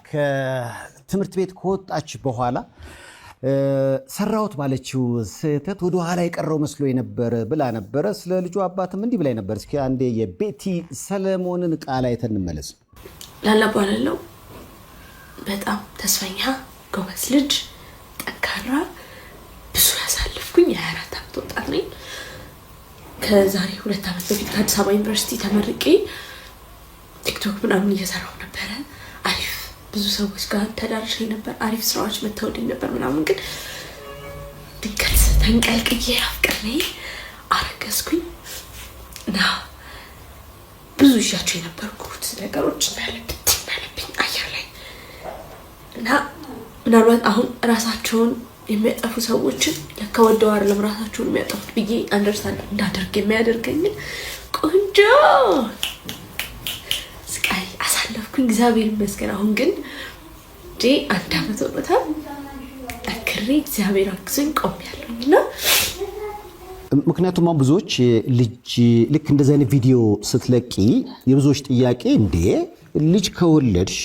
ከትምህርት ቤት ከወጣች በኋላ ሰራውት ባለችው ስህተት ወደ ኋላ የቀረው መስሎ የነበረ ብላ ነበረ። ስለ ልጁ አባትም እንዲህ ብላ ነበር። እስኪ አንዴ የቤቲ ሰለሞንን ቃል አይተን እንመለስ። ላላባለው በጣም ተስፈኛ ጎበዝ ልጅ፣ ጠንካራ፣ ብዙ ያሳልፍኩኝ የ24 ዓመት ወጣት ነኝ። ከዛሬ 2 ዓመት በፊት ከአዲስ አበባ ዩኒቨርሲቲ ተመርቄ ቲክቶክ ምናምን እየሰራሁ ነበረ። አሪፍ ብዙ ሰዎች ጋር ተዳርሼ ነበር። አሪፍ ስራዎች መተውልኝ ነበር ምናምን። ግን ድንገት ተንቀልቅዬ አፍቅሬ አረገዝኩኝ እና ብዙ ይዣቸው የነበርኩት ነገሮች እንዳለብኝ አየር ላይ እና ምናልባት አሁን ራሳቸውን የሚያጠፉ ሰዎችን ለካ ወደው አይደለም ራሳቸውን የሚያጠፉት ብዬ አንደርስታንድ እንዳደርግ የሚያደርገኝን ቆንጆ ስቃይ አሳለፍኩኝ። እግዚአብሔር ይመስገን። አሁን ግን 1 ዓመት ሆኖታል። ጠንክሬ እግዚአብሔር አግዞኝ ቆሜያለሁና ምክንያቱም አሁን ብዙዎች ልክ እንደዚህ አይነት ቪዲዮ ስትለቂ የብዙዎች ጥያቄ እንዴ ልጅ ከወለድሽ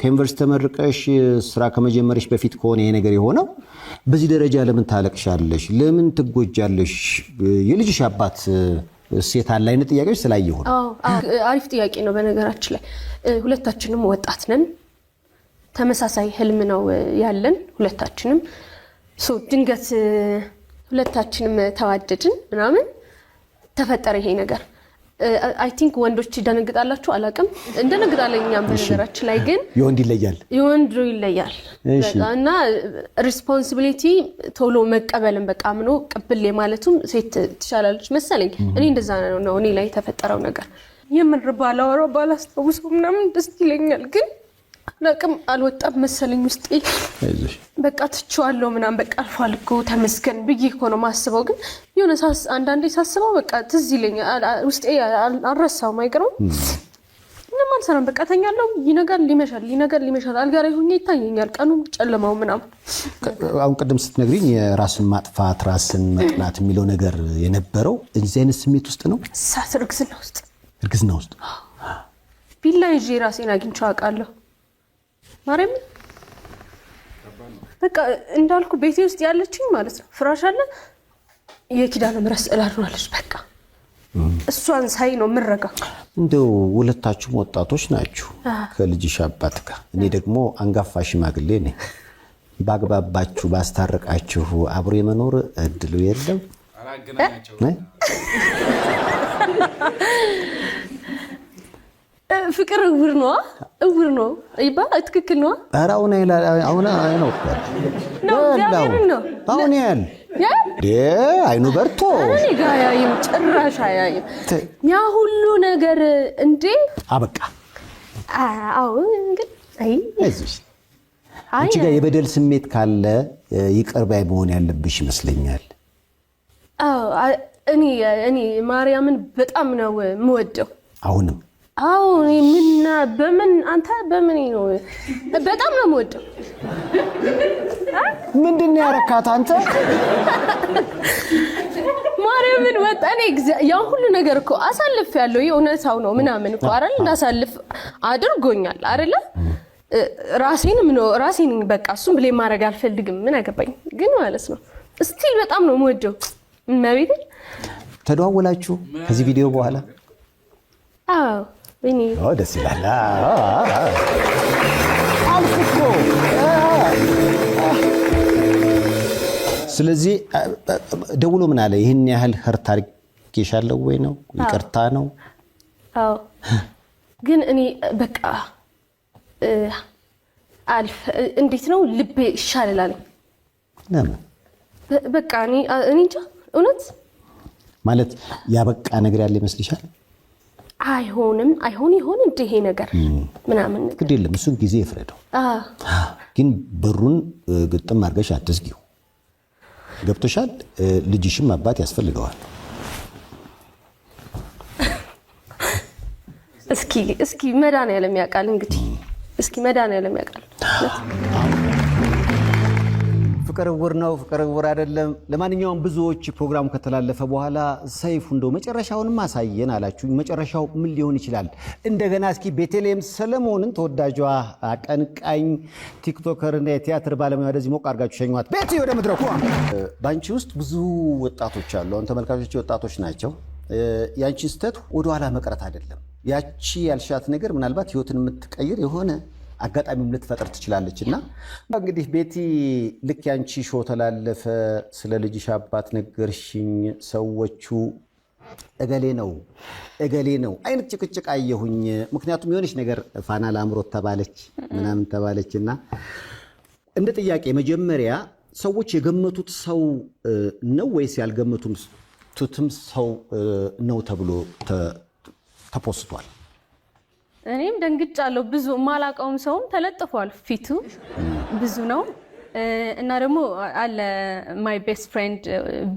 ከዩኒቨርሲቲ ተመርቀሽ ስራ ከመጀመርሽ በፊት ከሆነ ይሄ ነገር የሆነው በዚህ ደረጃ ለምን ታለቅሻለሽ? ለምን ትጎጃለሽ? የልጅሽ አባት ሴት አለ አይነት ጥያቄዎች ስላየሁ ነው። አሪፍ ጥያቄ ነው። በነገራችን ላይ ሁለታችንም ወጣት ነን። ተመሳሳይ ህልም ነው ያለን ሁለታችንም። ድንገት ሁለታችንም ተዋደድን ምናምን ተፈጠረ ይሄ ነገር። አይ ቲንክ ወንዶች ይደነግጣላችሁ አላቅም። እንደነግጣለኝ እኛም በነገራችን ላይ ግን የወንድ ይለያል። የወንድ ይለያል እና ሪስፖንሲቢሊቲ ቶሎ መቀበልን በቃ ምኖ ቅብል ማለቱም ሴት ትሻላለች መሰለኝ። እኔ እንደዛ ነው እኔ ላይ ተፈጠረው ነገር። የምር ባላወራው ባላስተውሰው ምናምን ደስ ይለኛል ግን ለቅም አልወጣም መሰለኝ ውስጤ። በቃ ትቼዋለሁ ምናምን በቃ አልፏል እኮ ተመስገን ብዬ እኮ ነው ማስበው። ግን የሆነ አንዳንዴ ሳስበው በቃ ትዝ ይለኛል ውስጤ አልረሳውም። አይቀርም ምንም አልሰራም በቃ ተኛለሁ። ይነጋል ሊመሻል አልጋ ላይ ሆኜ ይታየኛል ቀኑ ጨለማው ምናምን። አሁን ቅድም ስትነግሪኝ የራስን ማጥፋት ራስን መጥላት የሚለው ነገር የነበረው እዚህ አይነት ስሜት ውስጥ ነው። እርግዝና ውስጥ ቢላ ይዤ ራሴን አግኝቼው አውቃለሁ። ማርያም በቃ እንዳልኩ ቤቴ ውስጥ ያለችኝ ማለት ነው ፍራሽ አለ የኪዳነ ምሕረት ስዕል አድሯለች። በቃ እሷን ሳይ ነው ምረጋ። እንደው ሁለታችሁም ወጣቶች ናችሁ ከልጅሽ አባት ጋር። እኔ ደግሞ አንጋፋ ሽማግሌ ነኝ። ባግባባችሁ ባስታረቃችሁ አብሮ የመኖር እድሉ የለም? ፍቅር እውር ነው ይባ ትክክል ነው። ኧረ አሁን ነው አሁን አይኑ በርቶ እኔ ጋር ያይም ጭራሽ አያይም ያ ሁሉ ነገር እንዴ አበቃ። አዎ እንግዲህ እዚህ አንቺ ጋር የበደል ስሜት ካለ ይቅር ባይ መሆን ያለብሽ ይመስለኛል። እኔ ማርያምን በጣም ነው የምወደው አሁንም። አዎ በምን አንተ በምን ነው በጣም ነው የምወደው። ምንድነው ያረካት አንተ? ማርያምን ወጣኔ ያ ሁሉ ነገር እኮ አሳልፍ ያለው የእውነታው ነው ምናምን እኮ አይደል እንዳሳልፍ አድርጎኛል አይደለ? ራሴን በቃ እሱን ብሌ ማድረግ አልፈልግም። ምን አገባኝ ግን ማለት ነው ስቲል በጣም ነው የምወደው። ማቤት ተደዋወላችሁ ከዚህ ቪዲዮ በኋላ? አዎ እኔ ደስ ይላል። አልኩ። ስለዚህ ደውሎ ምን አለ? ይሄን ያህል ህርት አድርጌሻለሁ ወይ ነው ይቅርታ ነው? አዎ ግን እኔ በቃ እንዴት ነው ልቤ ይሻላል። ለምን በቃ እኔ እንጃ እውነት ማለት ያበቃ ነገር ያለ ይመስልሻል? አይሆን ይሆን እንደ ይሄ ነገር ምናምን ግድ የለም እሱን ጊዜ ይፍረደው። ግን በሩን ግጥም አድርገሽ አትዝጊው። ገብቶሻል? ልጅሽም አባት ያስፈልገዋል። እስኪ መድኃኒዓለም ያውቃል እንግዲህ እስኪ መድኃኒዓለም ያውቃል። ፍቅር ዕውር ነው፣ ፍቅር ዕውር አይደለም። ለማንኛውም ብዙዎች ፕሮግራሙ ከተላለፈ በኋላ ሰይፉ እንደው መጨረሻውንም አሳየን አላችሁ። መጨረሻው ምን ሊሆን ይችላል? እንደገና እስኪ ቤተልሔም ሰለሞንን ተወዳጇ አቀንቃኝ ቲክቶከርና የቲያትር ባለሙያ ወደዚህ ሞቅ አድርጋችሁ ሸኟት። ቤቲ ወደ መድረኩ። ባንቺ ውስጥ ብዙ ወጣቶች አሉ። አሁን ተመልካቾች ወጣቶች ናቸው። ያንቺ ስተት ወደኋላ መቅረት አይደለም። ያቺ ያልሻት ነገር ምናልባት ህይወትን የምትቀይር የሆነ አጋጣሚም ልትፈጥር ትችላለች። እና እንግዲህ ቤቲ ልክ ያንቺ ሾው ተላለፈ፣ ስለ ልጅሽ አባት ነገርሽኝ፣ ሰዎቹ እገሌ ነው አይነት ጭቅጭቅ አየሁኝ። ምክንያቱም የሆነች ነገር ፋና ላምሮት ተባለች ምናምን ተባለች። እና እንደ ጥያቄ መጀመሪያ ሰዎች የገመቱት ሰው ነው ወይስ ያልገመቱትም ሰው ነው ተብሎ ተፖስቷል? እኔም ደንግጫለሁ። ብዙ ማላቀውም ሰውም ተለጥፏል። ፊቱ ብዙ ነው እና ደግሞ አለ ማይ ቤስት ፍሬንድ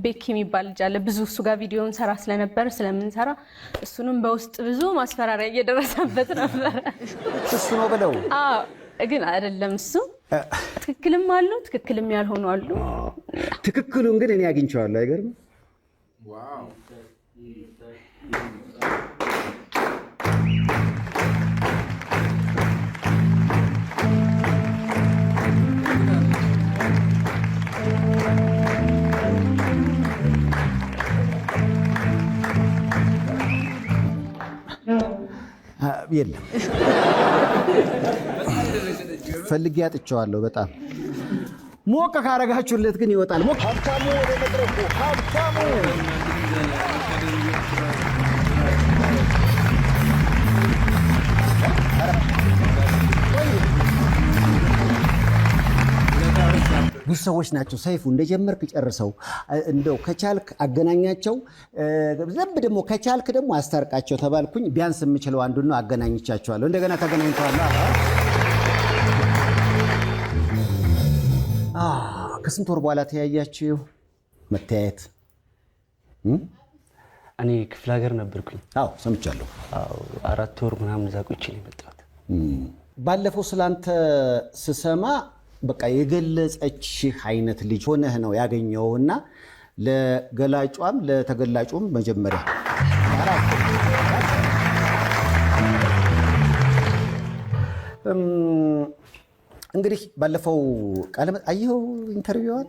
ቤኪ የሚባል ልጅ አለ። ብዙ እሱ ጋር ቪዲዮን ሰራ ስለምንሰራ እሱንም በውስጥ ብዙ ማስፈራሪያ እየደረሰበት ነበር። እሱ ነው ብለው ግን አይደለም። እሱ ትክክልም አሉ፣ ትክክልም ያልሆኑ አሉ። ትክክሉን ግን እኔ አግኝቼዋለሁ። አይገርም? ዋው የለም ፈልጌ አጥቼዋለሁ። በጣም ሞቅ ካረጋችሁለት ግን ይወጣል። ሞቅ ሀብታሙ ወደ መድረኩ። ሀብታሙ ብዙ ሰዎች ናቸው። ሰይፉ እንደጀመርክ ጨርሰው፣ እንደው ከቻልክ አገናኛቸው፣ ዘብ ደግሞ ከቻልክ ደግሞ አስታርቃቸው ተባልኩኝ። ቢያንስ የምችለው አንዱን ነው። አገናኝቻቸዋለሁ። እንደገና ተገናኝተዋል። ከስንት ወር በኋላ ተያያችሁ? መተያየት እኔ ክፍለ ሀገር ነበርኩኝ። አዎ ሰምቻለሁ። 4 ወር ምናምን እዛ ቆይቼ ነው የመጣሁት። ባለፈው ስላንተ ስሰማ በቃ የገለጸችህ አይነት ልጅ ሆነህ ነው ያገኘውና ለገላጯም ለተገላጩም መጀመሪያ እንግዲህ ባለፈው ቃለ አየው ኢንተርቪዋን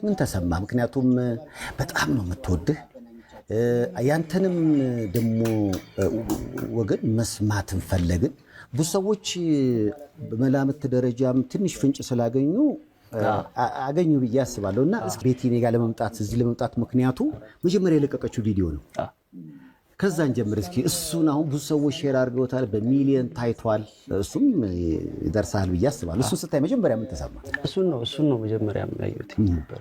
ምን ተሰማ? ምክንያቱም በጣም ነው የምትወድህ። ያንተንም ደግሞ ወገን መስማትን ፈለግን። ብዙ ሰዎች በመላምት ደረጃም ትንሽ ፍንጭ ስላገኙ አገኙ ብዬ አስባለሁ። እና ቤቲ እኔ ጋር እዚህ ለመምጣት ምክንያቱ መጀመሪያ የለቀቀችው ቪዲዮ ነው። ከዛን ጀምር እስኪ እሱን አሁን ብዙ ሰዎች ሼር አድርገውታል፣ በሚሊየን ታይቷል። እሱም ይደርሳል ብዬ አስባለሁ። እሱን ስታይ መጀመሪያ ምን ተሰማ? እሱን ነው መጀመሪያ ያየሁት ነበር።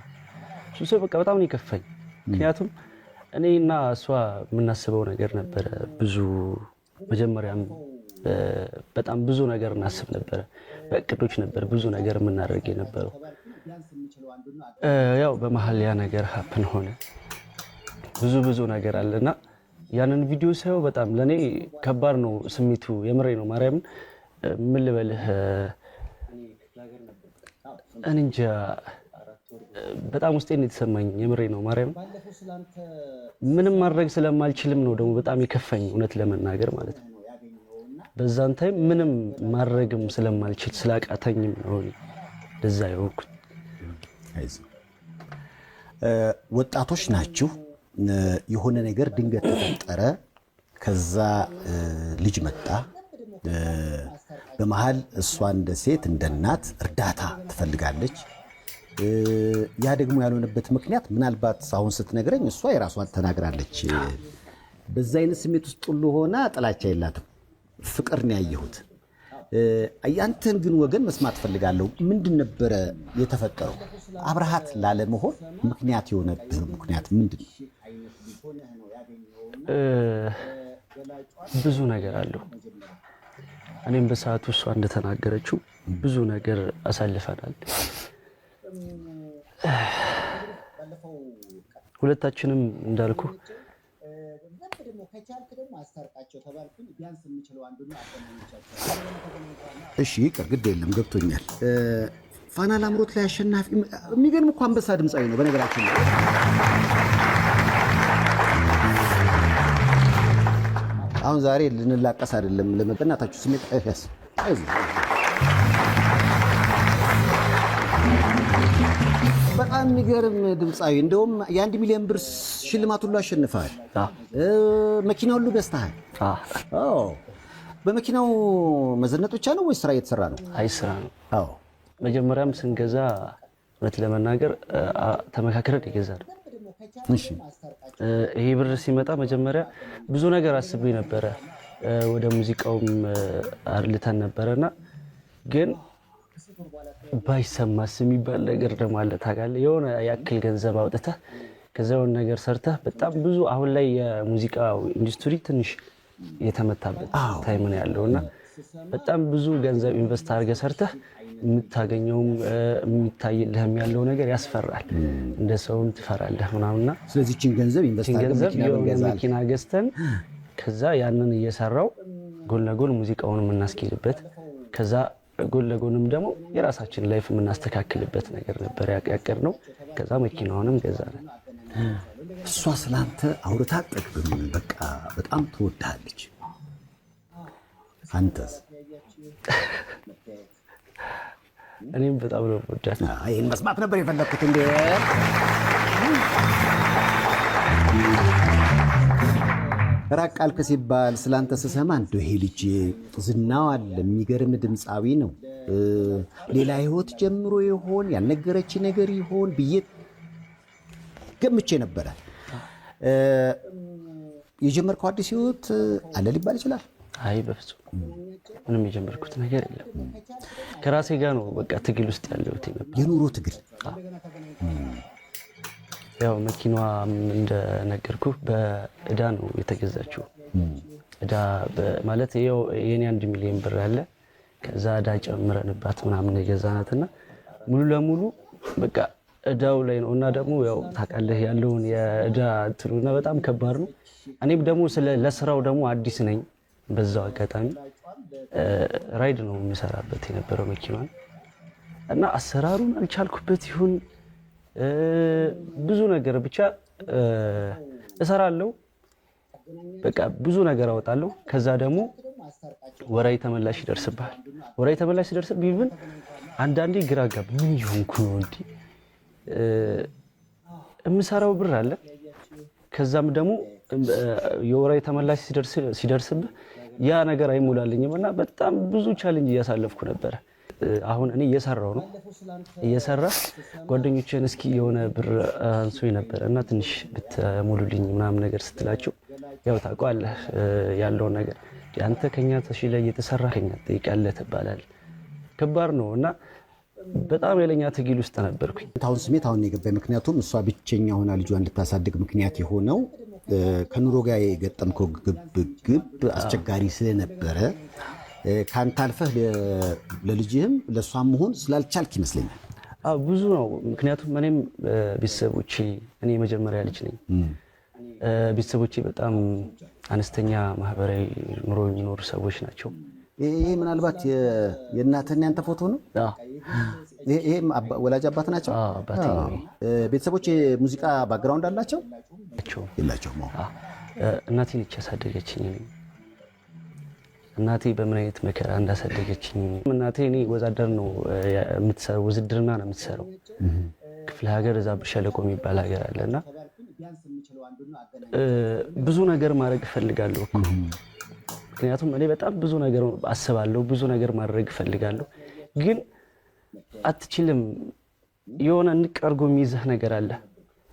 እሱ በቃ በጣም ነው የከፋኝ። ምክንያቱም እኔና እሷ የምናስበው ነገር ነበረ። ብዙ መጀመሪያም በጣም ብዙ ነገር እናስብ ነበረ። በእቅዶች ነበር ብዙ ነገር የምናደርግ የነበረው። ያው በመሀል ያ ነገር ሀፕን ሆነ። ብዙ ነገር አለና ያንን ቪዲዮ ሳየው በጣም ለኔ ከባድ ነው ስሜቱ። የምሬ ነው ማርያምን ምን ልበልህ እንጃ በጣም ውስጤን የተሰማኝ የምሬ ነው ማርያም። ምንም ማድረግ ስለማልችልም ነው ደግሞ በጣም የከፋኝ እውነት ለመናገር ማለት ነው። በዛን ታይም ምንም ማድረግም ስለማልችል ስላቃተኝም ነው ለዛ የሆንኩት። ወጣቶች ናችሁ። የሆነ ነገር ድንገት ተፈጠረ። ከዛ ልጅ መጣ። በመሃል እሷ እንደ ሴት እንደ እናት እርዳታ ትፈልጋለች። ያ ደግሞ ያልሆነበት ምክንያት ምናልባት አሁን ስትነግረኝ እሷ የራሷን ተናግራለች። በዛ አይነት ስሜት ውስጥ ሁሉ ሆና ጥላቻ የላትም፣ ፍቅር ነው ያየሁት። ያንተን ግን ወገን መስማት ፈልጋለሁ። ምንድን ነበረ የተፈጠረው? አብረሃት ላለመሆን ምክንያት የሆነብህ ምክንያት ምንድን ነው? ብዙ ነገር አለው። እኔም በሰዓቱ እሷ እንደተናገረችው ብዙ ነገር አሳልፈናል። ሁለታችንም እንዳልኩ እሺ ይቅር፣ ግድ የለም ገብቶኛል። ፋና ላምሮት ላይ አሸናፊ የሚገርም እኮ አንበሳ ድምፃዊ ነው በነገራችን ላይ። አሁን ዛሬ ልንላቀስ አይደለም ለመበናታችሁ ስሜት አይፈስ በጣም የሚገርም ድምፃዊ እንደውም የ1 ሚሊዮን ብር ሽልማት ሁሉ አሸንፈሃል። መኪና ሁሉ ገዝተሃል። በመኪናው መዘነጥ ብቻ ነው ወይስ ስራ እየተሰራ ነው? አይ ስራ ነው። አዎ መጀመሪያም ስንገዛ እውነት ለመናገር ተመካክረን የገዛነው። እሺ ይሄ ብር ሲመጣ መጀመሪያ ብዙ ነገር አስቤ ነበረ። ወደ ሙዚቃውም አርልተን ነበረና ግን ባይሰማስ የሚባል ነገር ደግሞ አለ ታውቃለህ። የሆነ ያክል ገንዘብ አውጥተህ ከዛውን ነገር ሰርተህ በጣም ብዙ አሁን ላይ የሙዚቃው ኢንዱስትሪ ትንሽ የተመታበት ታይም ነው ያለውና በጣም ብዙ ገንዘብ ኢንቨስት አድርገህ ሰርተህ የምታገኘውም የሚታይልህም ያለው ነገር ያስፈራል። እንደ ሰውም ትፈራለህ ምናምንና ስለዚህ እቺን ገንዘብ ኢንቨስት አድርገን መኪና ገዝተን ከዛ ያንን እየሰራው ጎን ለጎን ሙዚቃውን የምናስኬድበት ከዛ ጎን ለጎንም ደግሞ የራሳችን ላይፍ የምናስተካክልበት ነገር ነበር ያቀድነው። ከዛ መኪናውንም ገዛለን። እሷ ስላንተ አውርታ አትጠግብም። በቃ በጣም ትወዳለች። አንተስ? እኔም በጣም ነው የምወዳት። ይሄን መስማት ነበር የፈለኩት። እንዴ ራቅ አልክ ሲባል ስላንተ ስሰማ እንደው ይሄ ልጅ ዝናው አለ፣ የሚገርም ድምፃዊ ነው፣ ሌላ ህይወት ጀምሮ ይሆን ያልነገረች ነገር ይሆን ብዬ ገምቼ ነበረ። የጀመርከው አዲስ ህይወት አለ ሊባል ይችላል? አይ በፍጹም ምንም የጀመርኩት ነገር የለም። ከራሴ ጋር ነው በቃ ትግል ውስጥ ያለሁት ነበር። የኑሮ ትግል። ያው መኪናዋ እንደነገርኩ በእዳ ነው የተገዛችው። እዳ ማለት ይኸው የኔ 1 ሚሊዮን ብር አለ። ከዛ እዳ ጨምረንባት ምናምን የገዛናትና ሙሉ ለሙሉ በቃ እዳው ላይ ነው። እና ደግሞ ያው ታውቃለህ ያለውን የእዳ እንትኑና በጣም ከባድ ነው። እኔም ደግሞ ለስራው ደግሞ አዲስ ነኝ። በዛው አጋጣሚ ራይድ ነው የምሰራበት የነበረው መኪናን እና አሰራሩን አልቻልኩበት ይሁን ብዙ ነገር ብቻ እሰራለሁ። በቃ ብዙ ነገር አወጣለሁ። ከዛ ደግሞ ወራይ ተመላሽ ይደርስብሃል። ወራይ ተመላሽ ሲደርስብህ ይብን አንዳንዴ ግራ ጋብ ምን ይሆንኩ ነው እንዴ የምሰራው ብር አለ። ከዛም ደግሞ የወራይ ተመላሽ ሲደርስብህ ያ ነገር አይሞላልኝም እና በጣም ብዙ ቻሌንጅ እያሳለፍኩ ነበር። አሁን እኔ እየሰራው ነው እየሰራ ጓደኞቼን እስኪ የሆነ ብር አንሶኝ ነበር እና ትንሽ ብትሞሉልኝ ምናምን ነገር ስትላቸው ያው ታውቃለህ ያለውን ነገር አንተ ከኛ ተሽለ እየተሰራ ከኛ ትጠይቃለህ ትባላለህ። ከባድ ነው እና በጣም የለኛ ትግል ውስጥ ነበርኩኝ። አሁን ስሜት አሁን የገባኝ ምክንያቱም እሷ ብቸኛ ሆና ልጇን እንድታሳድግ ምክንያት የሆነው ከኑሮ ጋር የገጠምከው ግብ አስቸጋሪ ስለነበረ ካንተ አልፈህ ለልጅህም ለሷም መሆን ስላልቻልክ ይመስለኛል። ብዙ ነው። ምክንያቱም እኔም ቤተሰቦቼ እኔ የመጀመሪያ ልጅ ነኝ። ቤተሰቦቼ በጣም አነስተኛ ማህበራዊ ኑሮ የሚኖሩ ሰዎች ናቸው። ይሄ ምናልባት የእናትህና ያንተ ፎቶ ነው? ይሄ ወላጅ አባት ናቸው? አባቴ ነው። ቤተሰቦች ሙዚቃ ባክግራውንድ አላቸው? የላቸውም። እናቴ ነች ያሳደገችኝ። እናቴ በምን አይነት መከራ እንዳሳደገችኝ እናቴ እኔ ወዛደር ነው የምትሰራው፣ ውዝድርና ነው የምትሰራው ክፍለ ሀገር እዛ ብር ሸለቆ የሚባል ሀገር አለና ብዙ ነገር ማድረግ እፈልጋለሁ እኮ ምክንያቱም እኔ በጣም ብዙ ነገር አስባለሁ፣ ብዙ ነገር ማድረግ እፈልጋለሁ፣ ግን አትችልም። የሆነ ንቀርጎ የሚይዝህ ነገር አለ።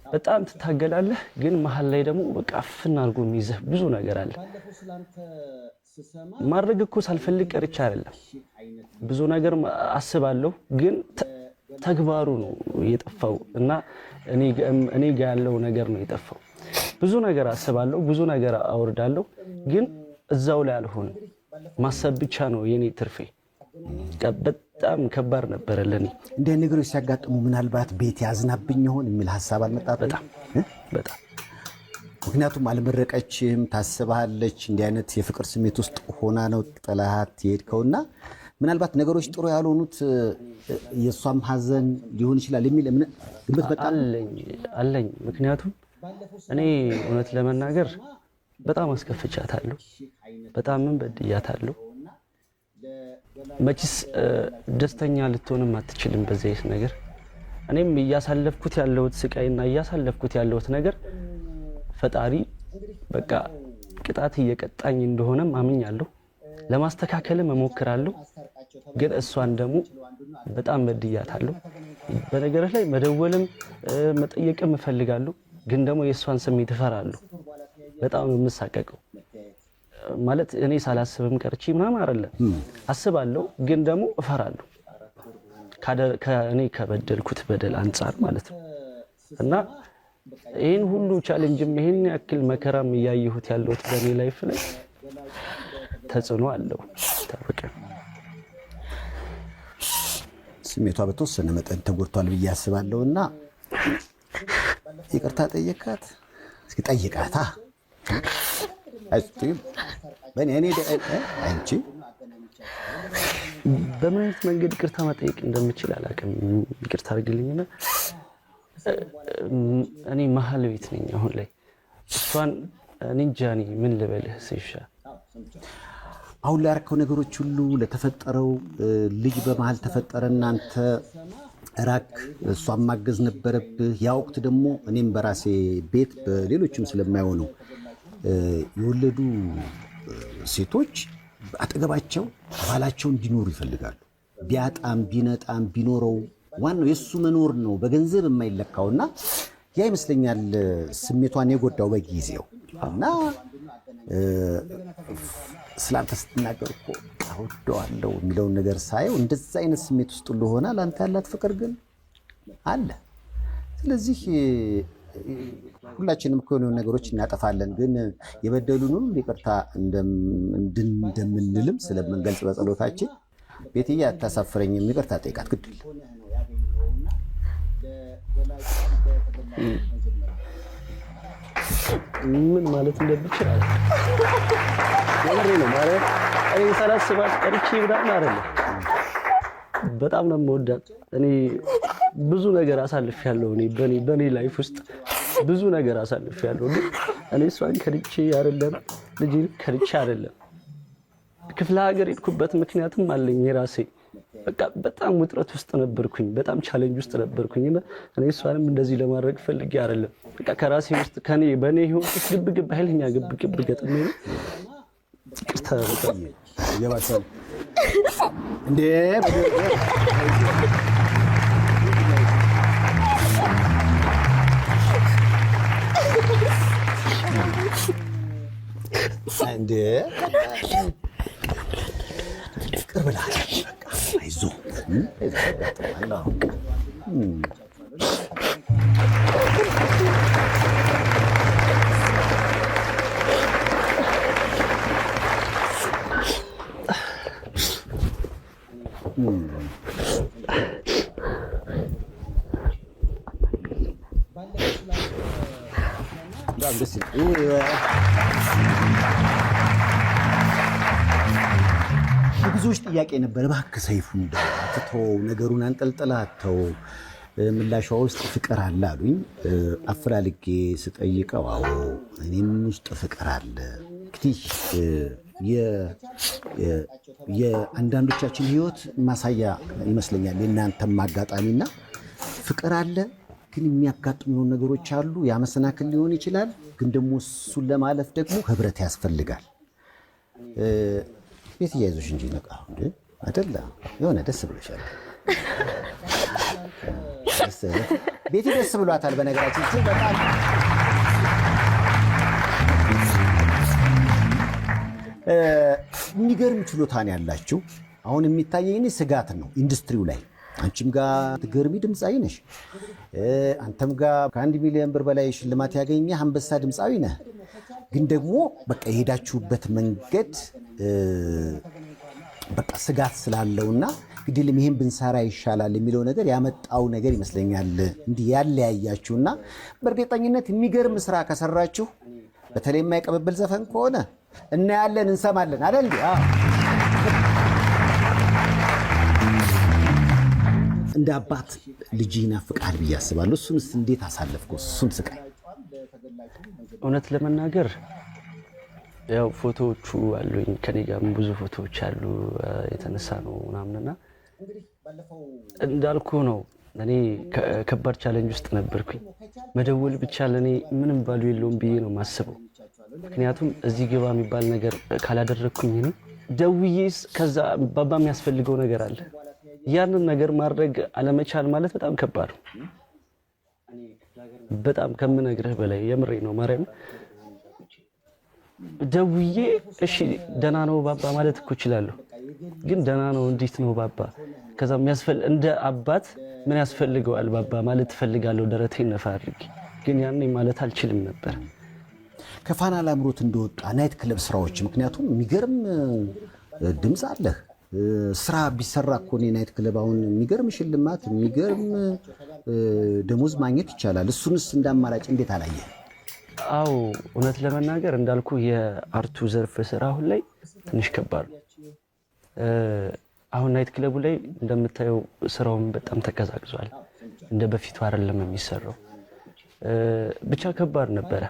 በጣም ትታገላለህ፣ ግን መሀል ላይ ደግሞ በቃ አፍና አድርጎ የሚይዝህ ብዙ ነገር አለ። ማድረግ እኮ ሳልፈልግ ቀርቻ አይደለም። ብዙ ነገር አስባለሁ፣ ግን ተግባሩ ነው የጠፋው እና እኔ ጋር ያለው ነገር ነው የጠፋው። ብዙ ነገር አስባለሁ፣ ብዙ ነገር አወርዳለሁ፣ ግን እዛው ላይ አልሆንም። ማሰብ ብቻ ነው የኔ ትርፌ። በጣም ከባድ ነበረ ለኔ። እንደ ነገሮች ሲያጋጥሙ ምናልባት ቤት ያዝናብኝ ይሆን የሚል ሐሳብ አልመጣም? በጣም ምክንያቱም አልመረቀችም፣ ታስባለች። እንዲህ አይነት የፍቅር ስሜት ውስጥ ሆና ነው ጥላሃት የሄድከውና ምናልባት ነገሮች ጥሩ ያልሆኑት የእሷም ሀዘን ሊሆን ይችላል የሚል ግምት በጣም አለኝ። ምክንያቱም እኔ እውነት ለመናገር በጣም አስከፍቻታለሁ፣ በጣምም በድያታለሁ። መቼስ ደስተኛ ልትሆንም አትችልም በዚህ ነገር። እኔም እያሳለፍኩት ያለሁት ስቃይና እያሳለፍኩት ያለሁት ነገር ፈጣሪ በቃ ቅጣት እየቀጣኝ እንደሆነም አምኛለሁ። ለማስተካከልም እሞክራለሁ። ግን እሷን ደግሞ በጣም በድያታለሁ። በነገሮች ላይ መደወልም መጠየቅም እፈልጋለሁ። ግን ደግሞ የእሷን ስሜት እፈራለሁ። በጣም ነው የምሳቀቀው። ማለት እኔ ሳላስብም ቀርቼ ምናምን አይደለም፣ አስባለሁ። ግን ደግሞ እፈራለሁ ከእኔ ከበደልኩት በደል አንጻር ማለት ነው። እና ይህን ሁሉ ቻሌንጅም ይህን ያክል መከራም እያየሁት ያለሁት በእኔ ላይፍ ላይ ተጽዕኖ አለው። ታወቀ ስሜቷ በተወሰነ መጠን ተጎድቷል ብዬ አስባለሁ። እና ይቅርታ ጠየቃት? እስኪ ጠይቃታ። አንቺ በምን አይነት መንገድ ይቅርታ መጠየቅ እንደምችል አላውቅም። ይቅርታ አድርግልኝና እኔ መሀል ቤት ነኝ አሁን ላይ። እሷን እንጃ ምን ልበልህ ሲሻ አሁን ላደረከው ነገሮች ሁሉ ለተፈጠረው ልጅ በመሀል ተፈጠረ፣ እናንተ ራክ፣ እሷን ማገዝ ነበረብህ። ያ ወቅት ደግሞ እኔም በራሴ ቤት በሌሎችም ስለማይሆነው የወለዱ ሴቶች አጠገባቸው ባላቸው እንዲኖሩ ይፈልጋሉ። ቢያጣም ቢነጣም ቢኖረው ዋናው የሱ መኖር ነው፣ በገንዘብ የማይለካውና ያ ይመስለኛል ስሜቷን የጎዳው በጊዜው። እና ስላንተ ስትናገር እኮ አወደዋለሁ የሚለውን ነገር ሳየው እንደዛ አይነት ስሜት ውስጥ እንደሆነ ለአንተ ያላት ፍቅር ግን አለ። ስለዚህ ሁላችንም እኮ የሆኑ ነገሮች እናጠፋለን፣ ግን የበደሉን ሁሉ ይቅርታ እንደምንልም ስለምንገልጽ በጸሎታችን ቤትዬ አታሳፍረኝም፣ ይቅርታ ጠይቃት ግድ ምን ማለት እንደምችል አለ ወሬ ነው ማለት እኔ ሳላስባት ቀርቼ ብዳም አይደለም። በጣም ነው የምወዳት። እኔ ብዙ ነገር አሳልፌያለሁ። በኔ ላይፍ ውስጥ ብዙ ነገር አሳልፌያለሁ። ግን እኔ እሷን ከድቼ አይደለም፣ ልጄን ከድቼ አይደለም። ክፍለ ሀገር ሄድኩበት ምክንያትም አለኝ የራሴ። በቃ በጣም ውጥረት ውስጥ ነበርኩኝ፣ በጣም ቻሌንጅ ውስጥ ነበርኩኝና እኔ እሷንም እንደዚህ ለማድረግ ፈልጌ አይደለም። በቃ ከራሴ ውስጥ በኔ ህይወት ውስጥ ግብግብ ኃይለኛ ግብግብ ገጥሜ ነው። ይቅርታ በጣም ይገባታል እንዴ እንዴ ፍቅር ብለሃል። አይዞህ ብዙዎች ጥያቄ ነበር። እባክህ ሰይፉ እንዳትተው ነገሩን አንጠልጥላተው ምላሿ ውስጥ ፍቅር አለ አሉኝ። አፈላልጌ ስጠይቀው አዎ እኔም ውስጥ ፍቅር አለ። እንግዲህ የአንዳንዶቻችን ህይወት ማሳያ ይመስለኛል የእናንተም አጋጣሚና ፍቅር አለ። ግን የሚያጋጥሙ ነገሮች አሉ። ያ መሰናክል ሊሆን ይችላል። ግን ደግሞ እሱን ለማለፍ ደግሞ ህብረት ያስፈልጋል። ቤት እያይዞሽ እንጂ ነቃ አይደለ? የሆነ ደስ ብሎሻል። ቤት ደስ ብሏታል። በነገራችን በጣም የሚገርም ችሎታ ነው ያላችሁ። አሁን የሚታየኝ ስጋት ነው ኢንዱስትሪው ላይ። አንቺም ጋር ትገርሚ ድምፃዊ ነሽ። አንተም ጋር ከ1 ሚሊዮን ብር በላይ ሽልማት ያገኘ አንበሳ ድምፃዊ ነህ። ግን ደግሞ በቃ የሄዳችሁበት መንገድ በቃ ስጋት ስላለውና ግድል ይሄን ብንሰራ ይሻላል የሚለው ነገር ያመጣው ነገር ይመስለኛል እንዲህ ያለያያችሁና በእርግጠኝነት የሚገርም ስራ ከሰራችሁ በተለይ የማይቀበል ዘፈን ከሆነ እናያለን እንሰማለን አይደል? እንደ አባት ልጅ ይናፍቃል ብዬ አስባለሁ። እሱንስ እንዴት አሳለፍከው? እሱን ስቃይ እውነት ለመናገር ያው ፎቶዎቹ አሉኝ ከኔ ጋርም ብዙ ፎቶዎች አሉ የተነሳ ነው ምናምንና እንዳልኩ ነው። እኔ ከባድ ቻሌንጅ ውስጥ ነበርኩኝ። መደወል ብቻ ለኔ ምንም ባሉ የለውም ብዬ ነው ማስበው። ምክንያቱም እዚህ ግባ የሚባል ነገር ካላደረግኩኝ እኔ ደውዬስ ከዛ ባባ የሚያስፈልገው ነገር አለ። ያንን ነገር ማድረግ አለመቻል ማለት በጣም ከባድ ነው። በጣም ከምነግርህ በላይ የምሬ ነው ማርያም። ደውዬ እሺ ደህና ነው ባባ ማለት እኮ እችላለሁ፣ ግን ደህና ነው እንዴት ነው ባባ? ከዛ እንደ አባት ምን ያስፈልገዋል ባባ ማለት እፈልጋለሁ ደረቴን ነፋ አድርጌ፣ ግን ያኔ ማለት አልችልም ነበር። ከፋና ላምሮት እንደወጣ ናይት ክለብ ስራዎች፣ ምክንያቱም የሚገርም ድምፅ አለህ። ስራ ቢሰራ እኮ ናይት ክለብ አሁን የሚገርም ሽልማት የሚገርም ደሞዝ ማግኘት ይቻላል። እሱንስ እንዳማራጭ እንዴት አላየህ? አዎ እውነት ለመናገር እንዳልኩ የአርቱ ዘርፍ ስራ አሁን ላይ ትንሽ ከባድ ነው። አሁን ናይት ክለቡ ላይ እንደምታየው ስራውን በጣም ተቀዛቅዟል። እንደ በፊቱ አይደለም የሚሰራው። ብቻ ከባድ ነበረ።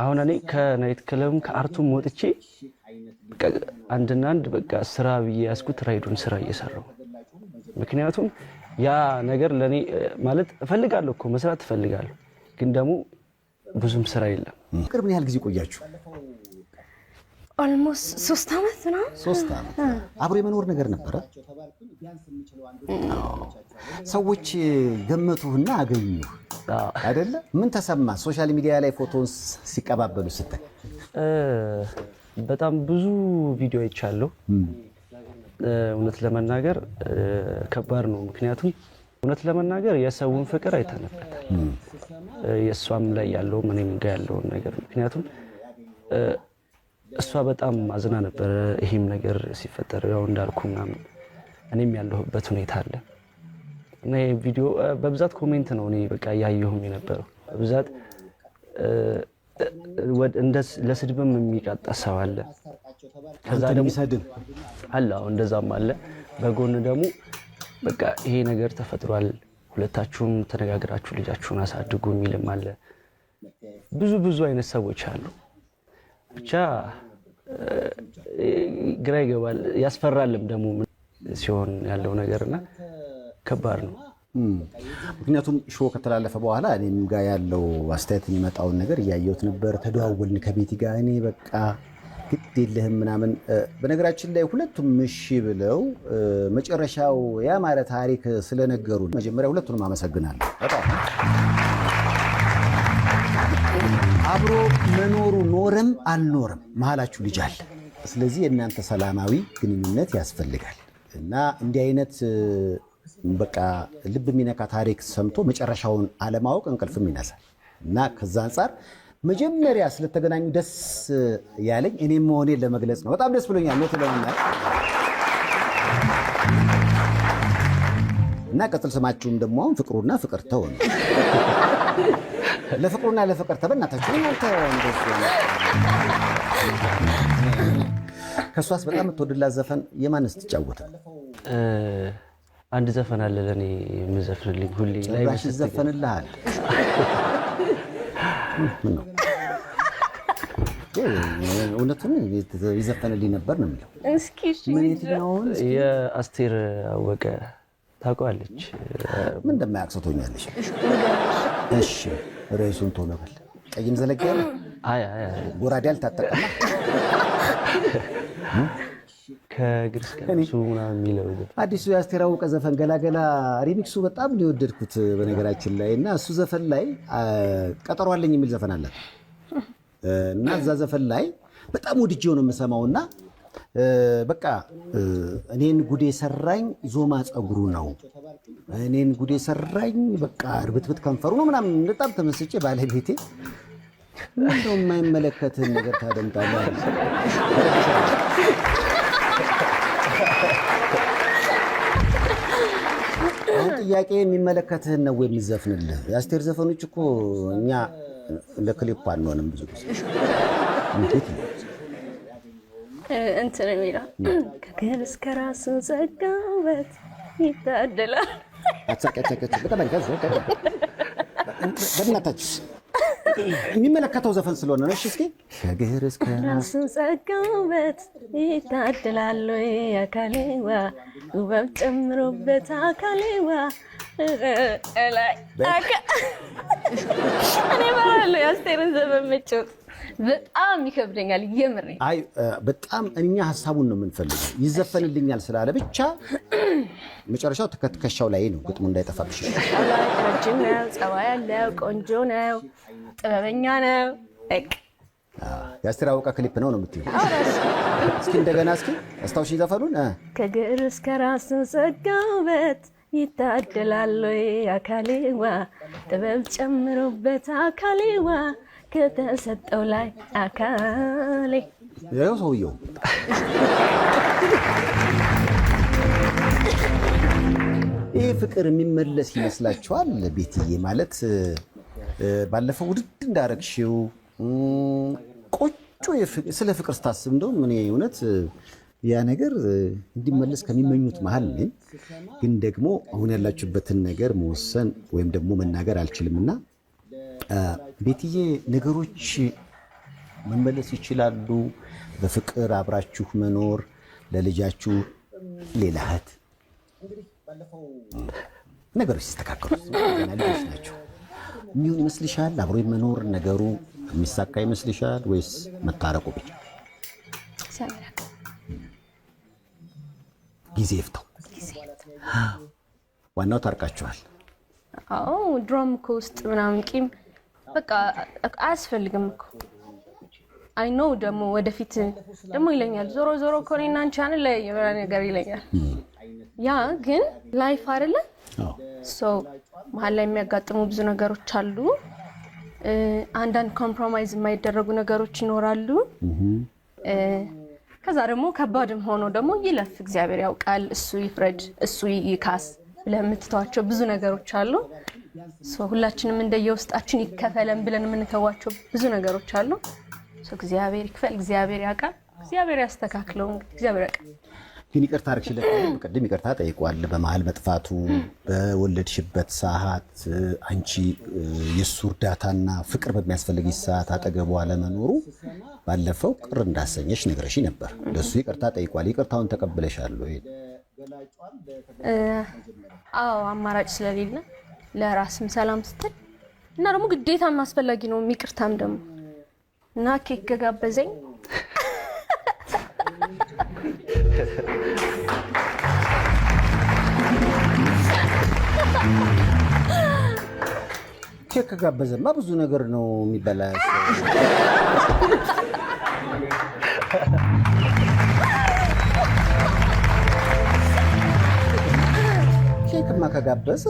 አሁን እኔ ከናይት ክለብም ከአርቱም ወጥቼ አንድና አንድ በቃ ስራ ብዬ ያዝኩት ራይዱን ስራ እየሰራው። ምክንያቱም ያ ነገር ለኔ ማለት እፈልጋለሁ እኮ መስራት እፈልጋለሁ፣ ግን ደግሞ ብዙም ስራ የለም። ቅርብ ምን ያህል ጊዜ ቆያችሁ? ኦልሞስት 3 ዓመት ነው። 3 ዓመት አብሮ የመኖር ነገር ነበረ። ሰዎች ገመቱህና አገኙህ አይደለ? ምን ተሰማ? ሶሻል ሚዲያ ላይ ፎቶን ሲቀባበሉ ስታይ? በጣም ብዙ ቪዲዮ አይቻለሁ። እውነት ለመናገር ከባድ ነው። ምክንያቱም እውነት ለመናገር የሰውን ፍቅር አይተንበታል። የእሷም ላይ ያለው እኔም ጋር ያለውን ነገር ምክንያቱም እሷ በጣም አዝና ነበረ ይሄም ነገር ሲፈጠር። ያው እንዳልኩ ምናምን እኔም ያለሁበት ሁኔታ አለ እና ይሄ ቪዲዮ በብዛት ኮሜንት ነው እኔ በቃ ያየሁም የነበረው በብዛት ለስድብም የሚቃጣ ሰው አለ። ከዛ ደግሞ ሰድብ አለ እንደዛም አለ። በጎን ደግሞ በቃ ይሄ ነገር ተፈጥሯል፣ ሁለታችሁም ተነጋግራችሁ ልጃችሁን አሳድጉ የሚልም አለ። ብዙ አይነት ሰዎች አሉ። ብቻ ግራ ይገባል፣ ያስፈራልም ደግሞ ሲሆን ያለው ነገርና ከባድ ነው። ምክንያቱም ሾው ከተላለፈ በኋላ እኔም ጋር ያለው አስተያየት የሚመጣውን ነገር እያየሁት ነበር። ተደዋወልን ከቤቲ ጋር እኔ በቃ ግድ የለህም ምናምን። በነገራችን ላይ ሁለቱም እሺ ብለው መጨረሻው ያማረ ታሪክ ስለነገሩ መጀመሪያ ሁለቱንም አመሰግናለሁ። በጣም አብሮ መኖሩ ኖረም አልኖረም መሀላችሁ ልጅ አለ። ስለዚህ የእናንተ ሰላማዊ ግንኙነት ያስፈልጋል እና እንዲህ አይነት በቃ ልብ የሚነካ ታሪክ ሰምቶ መጨረሻውን አለማወቅ እንቅልፍም ይነሳል እና ከዛ አንጻር መጀመሪያ ስለተገናኙ ደስ ያለኝ እኔም መሆኔን ለመግለጽ ነው። በጣም ደስ ብሎኛል ነው ተለውና እና ቅጽል ስማችሁም ደግሞ አሁን ፍቅሩና ፍቅርተው ነው። ለፍቅሩና ለፍቅርተው በእናታችሁ እናንተ እንደሱ ከሷስ በጣም የምትወድላት ዘፈን የማንስ ትጫወታል? አንድ ዘፈን አለ ለኔ የምዘፍንልኝ ሁሌ ላይ ይዘፈንልሃል። ምን ነው እውነቱን ይዘፈንልኝ ነበር ነው የሚለው። እስኪ ምን የትኛውን? የአስቴር አወቀ ታውቀዋለች? ምን እንደማያቅሰቶኛለሽ። እሺ ርዕሱን ቶሎ በል። ቀይም ዘለግ ያለ አይ ጎራዴ አልታጠቀም ከእግር እስከ እሱ ምናምን የሚለው አዲሱ የአስቴር አወቀ ዘፈን ገላገላ ሪሚክሱ በጣም ነው የወደድኩት በነገራችን ላይ። እና እሱ ዘፈን ላይ ቀጠሮ አለኝ የሚል ዘፈን አለ እና እዛ ዘፈን ላይ በጣም ወድጄው ነው የምሰማውና በቃ እኔን ጉዴ ሰራኝ ዞማ ጸጉሩ ነው፣ እኔን ጉዴ ሰራኝ በቃ እርብትብት ከንፈሩ ነው ምናምን በጣም ተመስጬ ባለቤቴ እንደው የማይመለከትህን ነገር ታደምጣለህ። አሁን ጥያቄ የሚመለከትህን ነው የሚዘፍንልህ። የአስቴር ዘፈኖች እኮ እኛ ለክሊፕ አንሆንም ብዙ ጊዜ እንዴት ነው እንትን የሚለው ከግል እስከ ራስ ዘጋበት ይታደላል። አትሳቂያቸከች በተመልከት በእናታችሁ የሚመለከተው ዘፈን ስለሆነ ነው። እሺ እስኪ ከግር እስከ ራስን ጸጋውበት ይታደላል አካሌዋ ውበት ጨምሮበት አካሌዋ እኔ ባላለሁ የአስቴርን ዘፈን መጫወት በጣም ይከብደኛል። የምሬ አይ በጣም እኛ ሀሳቡን ነው የምንፈልገው። ይዘፈንልኛል ስላለ ብቻ መጨረሻው ትከሻው ላይ ነው ግጥሙ እንዳይጠፋብሽ። ረጅም ነው፣ ጸባይ ያለው ቆንጆ ነው፣ ጥበበኛ ነው። የአስቴር አወቀ ክሊፕ ነው ነው የምትይው? እስኪ እንደገና እስኪ አስታውሽ ዘፈኑን። ከግር እስከ ራስ ጸጋውበት ይታደላል አካሌዋ ጥበብ ጨምሮበት አካሌዋ ከተሰጠው ላይ አካሌ ያው ሰውየው ይህ ፍቅር የሚመለስ ይመስላችኋል? ቤትዬ ማለት ባለፈው ውድድ እንዳረግሽው ቆጮ ስለ ፍቅር ስታስብ እንደውም እኔ እውነት ያ ነገር እንዲመለስ ከሚመኙት መሀል ነኝ። ግን ደግሞ አሁን ያላችሁበትን ነገር መወሰን ወይም ደግሞ መናገር አልችልምና ቤትዬ ነገሮች መመለስ ይችላሉ። በፍቅር አብራችሁ መኖር፣ ለልጃችሁ ሌላ እህት ነገሮች ሲስተካከሉ ልጆች ናቸው የሚሆን ይመስልሻል? አብሮ መኖር ነገሩ የሚሳካ ይመስልሻል ወይስ መታረቁ ብቻ? ጊዜ ይፍታው። ዋናው ታርቃችኋል። አዎ ድሮም እኮ ውስጥ ምናምን ቂም በቃ አያስፈልግም እኮ አይ ኖ ደግሞ ወደፊት ደግሞ ይለኛል ዞሮ ዞሮ እኮ እኔና አንቺ ላይ የሆነ ነገር ይለኛል። ያ ግን ላይፍ አይደለ? ሶ መሀል ላይ የሚያጋጥሙ ብዙ ነገሮች አሉ። አንዳንድ ኮምፕሮማይዝ የማይደረጉ ነገሮች ይኖራሉ። ከዛ ደግሞ ከባድም ሆኖ ደግሞ ይለፍ፣ እግዚአብሔር ያውቃል፣ እሱ ይፍረድ፣ እሱ ይካስ ብለን የምትተዋቸው ብዙ ነገሮች አሉ። ሁላችንም እንደየውስጣችን ይከፈለን ብለን የምንተዋቸው ብዙ ነገሮች አሉ። እግዚአብሔር ይክፈል፣ እግዚአብሔር ያውቃል፣ እግዚአብሔር ያስተካክለው። እግዚአብሔር ያውቃል። ግን ይቅርታ አርክሽለት በቀደም ይቅርታ ጠይቋል። በመሀል መጥፋቱ በወለድሽበት ሰዓት አንቺ የሱ እርዳታና ፍቅር በሚያስፈልግሽ ሰዓት አጠገቡ አለመኖሩ ባለፈው ቅር እንዳሰኘሽ ነግረሽ ነበር። ለሱ ይቅርታ ጠይቋል። ይቅርታውን ተቀብለሻል ወይ? አዎ አማራጭ ስለሌለ ለራስም ሰላም ስትል እና ደግሞ ግዴታም አስፈላጊ ነው ይቅርታም ደግሞ እና ኬክ ከጋበዘኝ ኬክ ከጋበዘማ ብዙ ነገር ነው የሚበላሽ። ኬክማ ከጋበዘ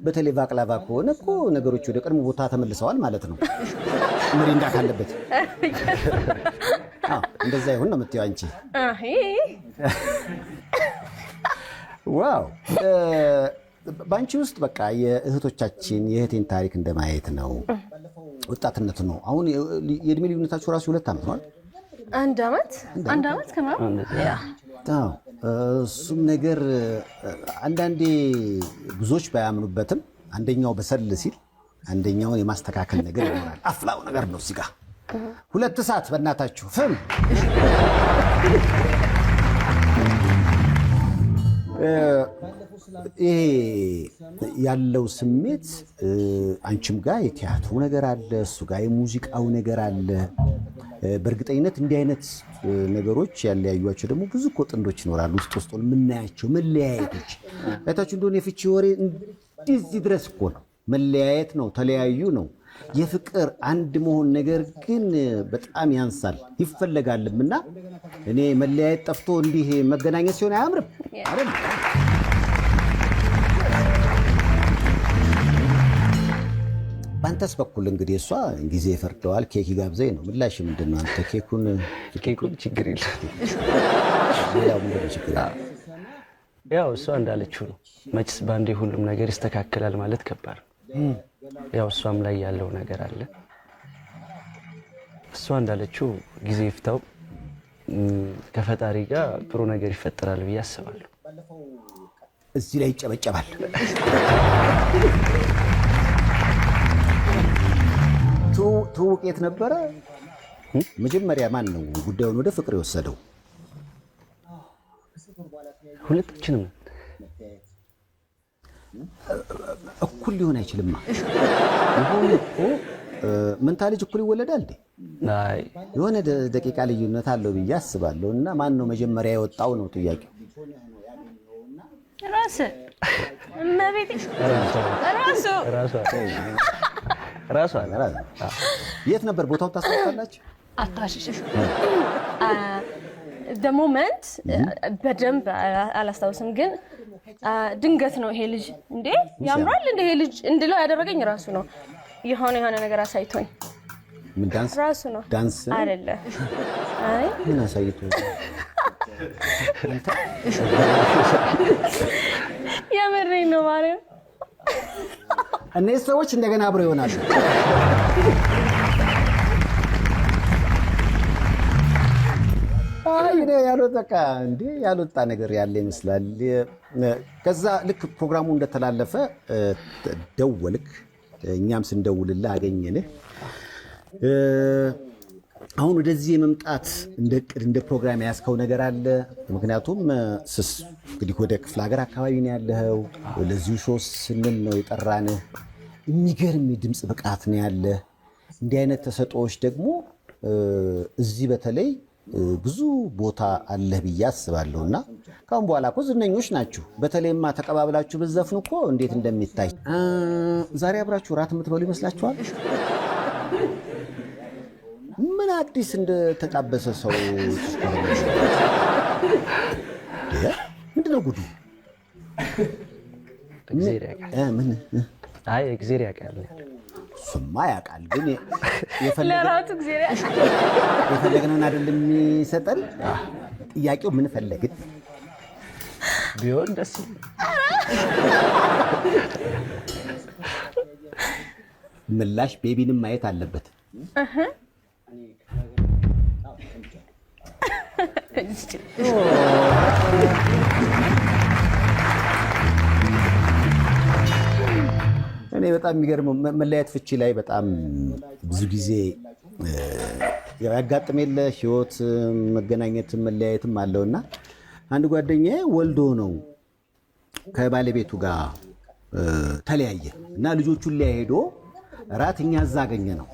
በተለይ ባቅላቫ ከሆነ እኮ ነገሮች ወደ ቀድሞ ቦታ ተመልሰዋል ማለት ነው። ምሪንዳ ካለበት እንደዛ ይሁን ነው የምትይው አንቺ? ዋው በአንቺ ውስጥ በቃ የእህቶቻችን የእህቴን ታሪክ እንደማየት ነው። ወጣትነት ነው። አሁን የእድሜ ልዩነታችሁ ራሱ 2 ዓመት ነው። አንድ ዓመት ከምናምን እሱም ነገር አንዳንዴ ብዙዎች ባያምኑበትም አንደኛው በሰል ሲል አንደኛውን የማስተካከል ነገር ይኖራል። አፍላው ነገር ነው እዚህ ጋር 2 ሰዓት በእናታችሁ ፍም ይሄ ያለው ስሜት አንቺም ጋር የቲያትሩ ነገር አለ፣ እሱ ጋር የሙዚቃው ነገር አለ። በእርግጠኝነት እንዲህ አይነት ነገሮች ያለያዩቸው ደግሞ ብዙ እኮ ጥንዶች ይኖራሉ። ውስጥ የምናያቸው መለያየቶች አይታችሁ እንደሆነ የፍቺ ወሬ እንደዚህ ድረስ እኮ ነው። መለያየት ነው፣ ተለያዩ ነው። የፍቅር አንድ መሆን ነገር ግን በጣም ያንሳል ይፈለጋልም። እና እኔ መለያየት ጠፍቶ እንዲህ መገናኘት ሲሆን አያምርም አይደል? በአንተስ በኩል እንግዲህ እሷ ጊዜ ፈርደዋል፣ ኬክ ጋብዘኝ ነው ምላሽ ምንድን ነው? አንተ ኬኩን ችግር የለም ሌላው ምንድን ነው ችግር? ያው እሷ እንዳለችው ነው መችስ በአንዴ ሁሉም ነገር ይስተካከላል ማለት ከባድ ነው። ያው እሷም ላይ ያለው ነገር አለ። እሷ እንዳለችው ጊዜ ይፍታው፣ ከፈጣሪ ጋር ጥሩ ነገር ይፈጠራል ብዬ አስባለሁ። እዚህ ላይ ይጨበጨባል። ትውውቅ የት ነበረ? መጀመሪያ ማን ነው ጉዳዩን ወደ ፍቅር የወሰደው? ሁለታችንም እኩል ሊሆን አይችልማ። ይሁን እኮ መንታ ልጅ እኩል ይወለዳል እንዴ? የሆነ ደቂቃ ልዩነት አለው ብዬ አስባለሁ። እና ማን ነው መጀመሪያ የወጣው ነው ጥያቄው። ራስ ራሷ የት ነበር ቦታው ታስታውቃላችሁ? አታሽሽ ሞመንት በደንብ አላስታውስም፣ ግን ድንገት ነው ይሄ ልጅ እንዴ ያምራል እንደ ይሄ ልጅ እንድለው ያደረገኝ ራሱ ነው። የሆነ ነገር አሳይቶኝ። ምን ዳንስ? ራሱ ነው ዳንስ አይደለ? አይ ምን አሳይቶኝ? የምሬን ነው ማርያም። እነዚህ ሰዎች እንደገና አብረው ይሆናሉ። ያሉት በቃ እንዴ ያሉት ነገር ያለ ይመስላል። ከዛ ልክ ፕሮግራሙ እንደተላለፈ ደወልክ፣ እኛም ስንደውልልህ አገኘንህ። አሁን ወደዚህ የመምጣት እንደ እቅድ እንደ ፕሮግራም ያስከው ነገር አለ? ምክንያቱም እንግዲህ ወደ ክፍለ ሀገር አካባቢ ነው ያለኸው። ለዚሁ ሾው ስንል ነው የጠራንህ። የሚገርም የድምፅ ብቃት ነው ያለህ። እንዲህ አይነት ተሰጥኦዎች ደግሞ እዚህ በተለይ ብዙ ቦታ አለህ ብዬ አስባለሁ። እና ካሁን በኋላ እኮ ዝነኞች ናችሁ። በተለይማ ተቀባብላችሁ ብትዘፍኑ እኮ እንዴት እንደሚታይ። ዛሬ አብራችሁ ራት የምትበሉ ይመስላችኋል? ምን አዲስ እንደተጣበሰ ሰው ምንድነው ጉዱ? እግዚአብሔር ያውቃል። እሱማ ያውቃል፣ ግን ለራቱ እግዚአብሔር ያውቃል። የፈለግነውን አይደለም የሚሰጠን። ጥያቄው ምን ፈለግን ቢሆን ደስ ምላሽ ቤቢንም ማየት አለበት። እኔ በጣም የሚገርመው መለያየት ፍቺ ላይ በጣም ብዙ ጊዜ ያጋጥም የለ ህይወት መገናኘትም መለያየትም አለውና አንድ ጓደኛዬ ወልዶ ነው ከባለቤቱ ጋር ተለያየ እና ልጆቹን ሊያሄዶ ራት እኛ እዛ አገኘ ነው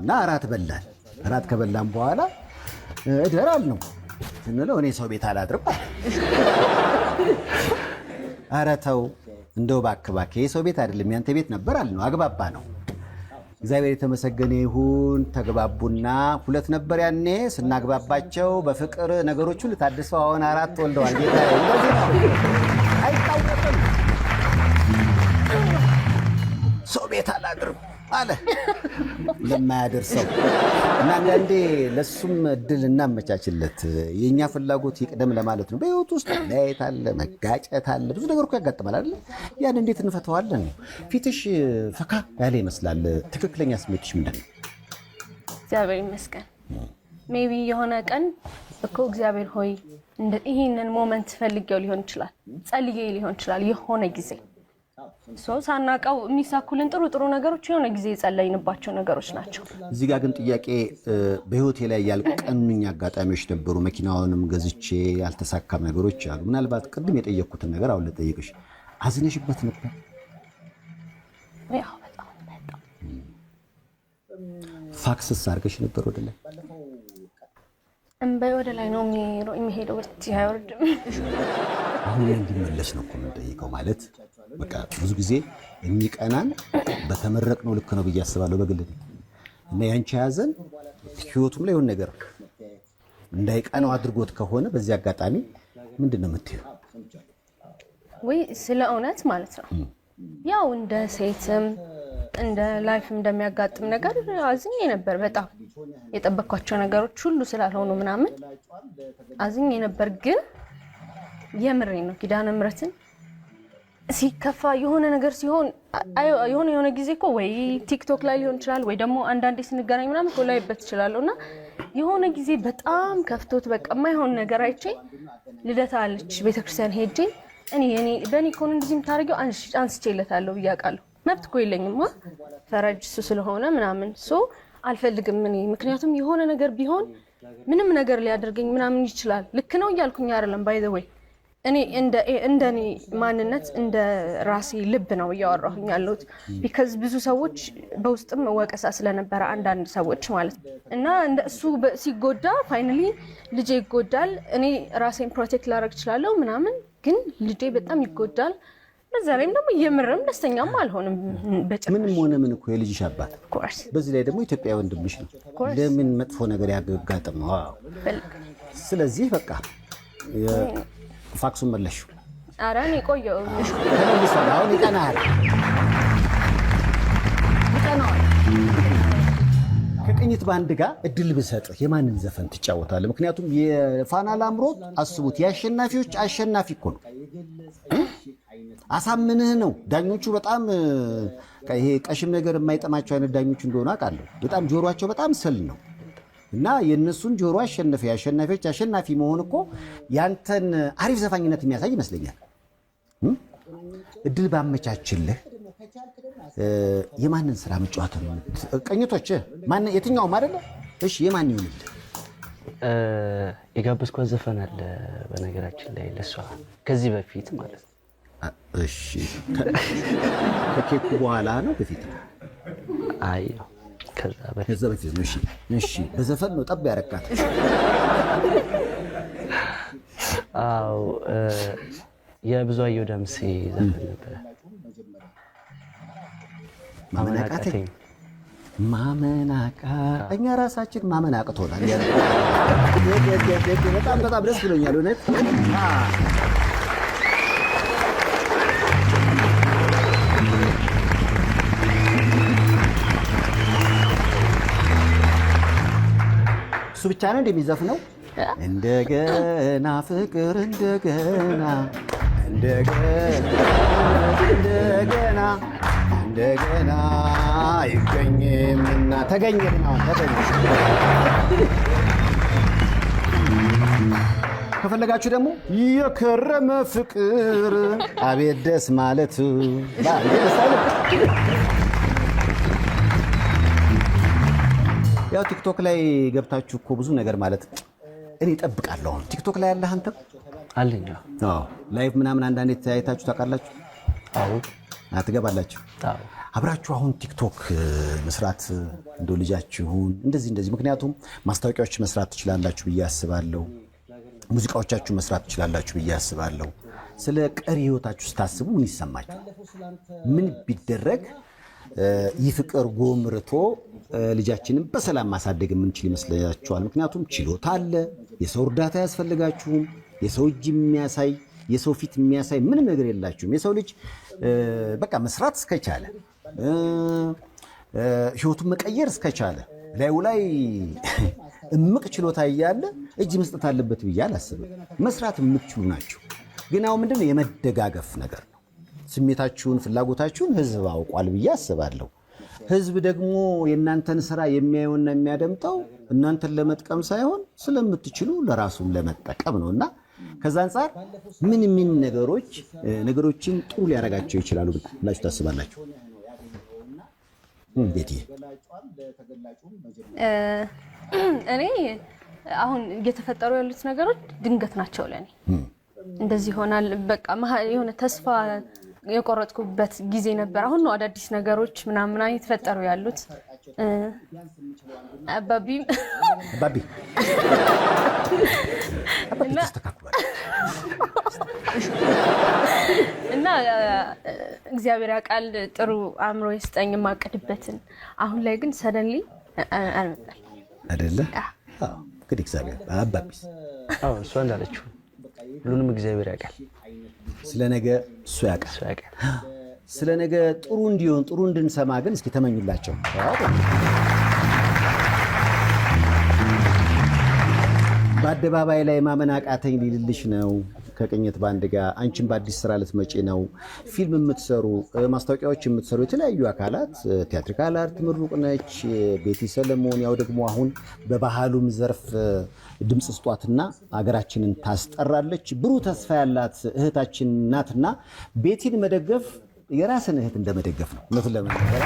እና ራት በላን። ራት ከበላን በኋላ እደራል ነው ስንለው እኔ ሰው ቤት አላድርም። ኧረ ተው እንደው እባክህ የሰው ቤት አይደለም ያንተ ቤት ነበር አለ ነው። አግባባ ነው። እግዚአብሔር የተመሰገነ ይሁን። ተግባቡና ሁለት ነበር ያኔ ስናግባባቸው በፍቅር ነገሮች ሁሉ ታድሰው አሁን አራት ወልደዋል። ጌታ አይታወቅም። ሰው ቤት አላድርም አለ ለማያደርሰው እና አንዳንዴ ለሱም እድል እናመቻችለት። የኛ ፍላጎት ይቅደም ለማለት ነው። በህይወት ውስጥ መለያየት አለ፣ መጋጨት አለ፣ ብዙ ነገር እኮ ያጋጥማል አይደል? ያን እንዴት እንፈተዋለን? ፊትሽ ፈካ ያለ ይመስላል። ትክክለኛ ስሜትሽ ምንድን ነው? እግዚአብሔር ይመስገን። ሜቢ የሆነ ቀን እኮ እግዚአብሔር ሆይ ይህንን ሞመንት ፈልጌው ሊሆን ይችላል፣ ጸልዬ ሊሆን ይችላል። የሆነ ጊዜ ሳናውቀው የሚሳኩልን ጥሩ ነገሮች የሆነ ጊዜ የጸለይንባቸው ነገሮች ናቸው። እዚህ ጋር ግን ጥያቄ በህይወቴ ላይ ያልቀኑኝ አጋጣሚዎች ነበሩ። መኪናውንም ገዝቼ ያልተሳካም ነገሮች አሉ። ምናልባት ቅድም የጠየቅኩትን ነገር አሁን ልጠይቅሽ፣ አዝነሽበት ነበር? ያው በጣም ፋክስስ አድርገሽ ነበር ወደ ላይ? እንበይ ወደ ላይ ነው የሚሄደው፣ ወደዚህ አይወርድም። አሁን እንዲመለስ ነው እኮ የምንጠይቀው። ማለት በቃ ብዙ ጊዜ የሚቀናን በተመረቅነው ልክ ነው ብዬ አስባለሁ በግል እና ያንቺ ያዘን ህይወቱም ላይ የሆነ ነገር እንዳይቀናው አድርጎት ከሆነ በዚህ አጋጣሚ ምንድን ነው የምትይው? ወይ ስለ እውነት ማለት ነው ያው እንደ ሴትም እንደ ላይፍም እንደሚያጋጥም ነገር አዝኜ ነበር። በጣም የጠበቅኳቸው ነገሮች ሁሉ ስላልሆኑ ምናምን አዝኜ ነበር። ግን የምሬን ነው ኪዳነ ምሕረትን ሲከፋ የሆነ ነገር ሲሆን የሆነ ጊዜ እኮ ወይ ቲክቶክ ላይ ሊሆን ይችላል ወይ ደግሞ አንዳንዴ ስንገናኝ ምናምን እኮ ላይበት ይችላልና የሆነ ጊዜ በጣም ከፍቶት በቃ የማይሆን ነገር አይቼ ልደታ አለች ቤተክርስቲያን ሄጄ እኔ በእኔ ከሆነ እንደዚህ የምታደርጊው አንስቼለታለሁ ብዬ አውቃለሁ። መብት እኮ የለኝም ፈረጅ እሱ ስለሆነ ምናምን አልፈልግም እኔ። ምክንያቱም የሆነ ነገር ቢሆን ምንም ነገር ሊያደርገኝ ምናምን ይችላል። ልክ ነው እያልኩኝ አይደለም። ባይ ዘ ወይ እኔ እንደኔ ማንነት እንደ ራሴ ልብ ነው እያወራሁኝ ያለሁት። ቢካዝ ብዙ ሰዎች በውስጥም ወቀሳ ስለነበረ አንዳንድ ሰዎች ማለት እና እንደ እሱ ሲጎዳ ፋይናሊ ልጄ ይጎዳል። እኔ ራሴን ፕሮቴክት ላደርግ እችላለሁ ምናምን፣ ግን ልጄ በጣም ይጎዳል። በዛ ላይም ደግሞ የምርም ደስተኛም አልሆንም በጭራሽ። ምንም ሆነ ምን እኮ የልጅሽ አባት፣ በዚህ ላይ ደግሞ ኢትዮጵያ ወንድምሽ ነው። ለምን መጥፎ ነገር ያጋጥመው? ስለዚህ በቃ ፋክሱን መለሹ። ኧረ እኔ ቆየሁ ተመልሷል። አሁን ይቀናል። ከቅኝት ባንድ ጋር እድል ብሰጥህ የማንን ዘፈን ትጫወታለህ? ምክንያቱም የፋና ላምሮት አስቡት፣ የአሸናፊዎች አሸናፊ እኮ ነው። አሳምንህ ነው። ዳኞቹ በጣም ይሄ ቀሽም ነገር የማይጠማቸው አይነት ዳኞች እንደሆነ አውቃለሁ። በጣም ጆሮአቸው በጣም ስል ነው እና የእነሱን ጆሮ አሸነፈ። የአሸናፊዎች አሸናፊ መሆን እኮ ያንተን አሪፍ ዘፋኝነት የሚያሳይ ይመስለኛል። እድል ባመቻችልህ የማንን ስራ መጫወት ነው? ቅኝቶች የትኛውም አይደለ? እሺ የማን ይሆንልህ? የጋበዝኳት ዘፈን አለ በነገራችን ላይ ለሷ ከዚህ በፊት ማለት ነው። እሺ ከኬኩ በኋላ ነው በፊት? አይ ከዛ በፊት ነው። እሺ በዘፈን ነው ጠብ ያረካት? አዎ የብዙአየሁ ደምሴ ዘፈን ነበር። ማመናቃተኝ እኛ ራሳችን ማመን አቅቶናል። በጣም ደስ ብሎኛል እውነት። እሱ ብቻ ነው እንደሚዘፍነው? እንደገና ፍቅር እንደገና ይገኝምና ተገኘና ከፈለጋችሁ ደግሞ የከረመ ፍቅር አቤት ደስ ማለት ያው ቲክቶክ ላይ ገብታችሁ እኮ ብዙ ነገር ማለት እኔ እጠብቃለሁ። ቲክቶክ ላይ ያለህ አንተ አለኝ? አዎ ላይቭ ምናምን አንዳንዴ ተያይታችሁ ታውቃላችሁ? አዎ አትገባላችሁ? አዎ አብራችሁ አሁን ቲክቶክ መስራት እንደው ልጃችሁን እንደዚህ ምክንያቱም ማስታወቂያዎች መስራት ትችላላችሁ ብዬ አስባለሁ። ሙዚቃዎቻችሁ መስራት ትችላላችሁ ብዬ አስባለሁ። ስለ ቀሪ ህይወታችሁ ስታስቡ ምን ይሰማችሁ? ምን ቢደረግ ይህ ፍቅር ጎምርቶ ልጃችንን በሰላም ማሳደግ የምንችል ይመስላችኋል? ምክንያቱም ችሎታ አለ። የሰው እርዳታ ያስፈልጋችሁም። የሰው እጅ የሚያሳይ የሰው ፊት የሚያሳይ ምንም ነገር የላችሁም። የሰው ልጅ በቃ መስራት እስከቻለ ህይወቱን መቀየር እስከቻለ ላዩ ላይ እምቅ ችሎታ እያለ እጅ መስጠት አለበት ብዬ አላስብም። መስራት የምትችሉ ናቸው። ግን አሁን ምንድነው የመደጋገፍ ነገር ነው። ስሜታችሁን ፍላጎታችሁን ህዝብ አውቋል ብዬ አስባለሁ። ህዝብ ደግሞ የእናንተን ስራ የሚያየውና የሚያደምጠው እናንተን ለመጥቀም ሳይሆን ስለምትችሉ ለራሱም ለመጠቀም ነውና ከዛ አንጻር ምን ነገሮችን ጥሩ ሊያረጋቸው ይችላሉ ብላችሁ ታስባላችሁ? እንዴት እኔ አሁን እየተፈጠሩ ያሉት ነገሮች ድንገት ናቸው ለኔ። እንደዚህ ይሆናል በቃ የሆነ ተስፋ የቆረጥኩበት ጊዜ ነበር። አሁን ነው አዳዲስ ነገሮች ምናምን እየተፈጠሩ ያሉት። አባቢ እና እግዚአብሔር ያውቃል ጥሩ አእምሮ ይስጠኝ የማቀድበትን። አሁን ላይ ግን ሰደንሊ አልመጣል አይደለ? አዎ እንግዲህ እግዚአብሔር አባቢስ እሷ እንዳለችው ሁሉንም እግዚአብሔር ያውቃል። ስለ ነገ እሱ ያውቃል። ስለ ነገ ጥሩ እንዲሆን ጥሩ እንድንሰማ ግን እስኪ ተመኙላቸው። በአደባባይ ላይ ማመን አቃተኝ ሊልልሽ ነው ከቅኝት ባንድ ጋር አንቺም በአዲስ ስራ ልትመጪ ነው። ፊልም የምትሰሩ ማስታወቂያዎች የምትሰሩ የተለያዩ አካላት ቲያትሪካል አርት ምሩቅ ነች፣ ቤቲ ሰለሞን ያው ደግሞ አሁን በባህሉም ዘርፍ ድምፅ ስጧትና አገራችንን ታስጠራለች። ብሩህ ተስፋ ያላት እህታችን ናትና ቤቲን መደገፍ የራስን እህት እንደመደገፍ ነው። እውነቱን ለመናገር